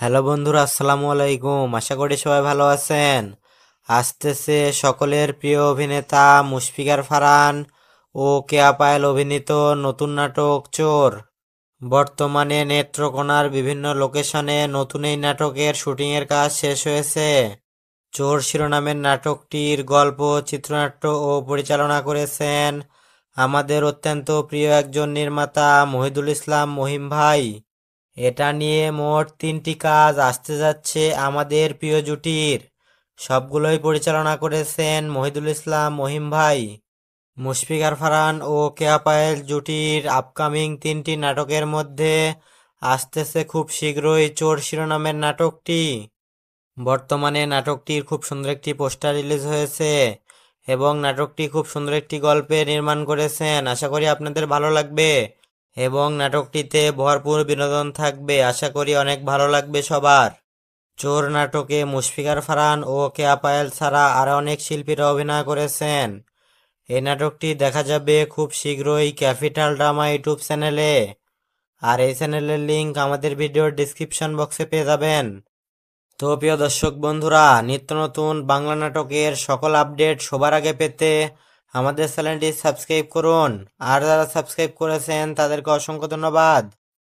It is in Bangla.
হ্যালো বন্ধুরা, আসসালামু আলাইকুম। আশা করি সবাই ভালো আছেন। আসতেছে সকলের প্রিয় অভিনেতা মুশফিকার ফারহান ও কেয়া পায়েল অভিনীত নতুন নাটক চোর। বর্তমানে নেত্রকোনার বিভিন্ন লোকেশনে নতুন এই নাটকের শুটিংয়ের কাজ শেষ হয়েছে। চোর শিরোনামের নাটকটির গল্প, চিত্রনাট্য ও পরিচালনা করেছেন আমাদের অত্যন্ত প্রিয় একজন নির্মাতা মহিদুল ইসলাম মহিম ভাই। এটা নিয়ে মোট 3টি কাজ আসতে যাচ্ছে আমাদের প্রিয় জুটির। সবগুলোই পরিচালনা করেছেন মহিদুল ইসলাম মহিম ভাই। মুশফিকার ফারহান ও কেয়া পায়েল জুটির আপকামিং 3টি নাটকের মধ্যে আসতেছে খুব শীঘ্রই চোর শিরোনামের নাটকটি। বর্তমানে নাটকটির খুব সুন্দর একটি পোস্টার রিলিজ হয়েছে এবং নাটকটি খুব সুন্দর একটি গল্পে নির্মাণ করেছেন। আশা করি আপনাদের ভালো লাগবে এবং নাটকটিতে ভরপুর বিনোদন থাকবে। আশা করি অনেক ভালো লাগবে সবার। চোর নাটকে মুশফিকার ফারহান ও কেয়া পায়েল ছাড়া আরো অনেক শিল্পীরা অভিনয় করেছেন। এই নাটকটি দেখা যাবে খুব শীঘ্রই ক্যাপিটাল ড্রামা ইউটিউব চ্যানেলে। আর এই চ্যানেলের লিংক আমাদের ভিডিওর ডিসক্রিপশন বক্সে পেয়ে যাবেন। তো প্রিয় দর্শক বন্ধুরা, নিত্য নতুন বাংলা নাটকের সকল আপডেট সবার আগে পেতে আমাদের চ্যানেলটি সাবস্ক্রাইব করুন। আর যারা সাবস্ক্রাইব করেছেন তাদেরকে অসংখ্য ধন্যবাদ।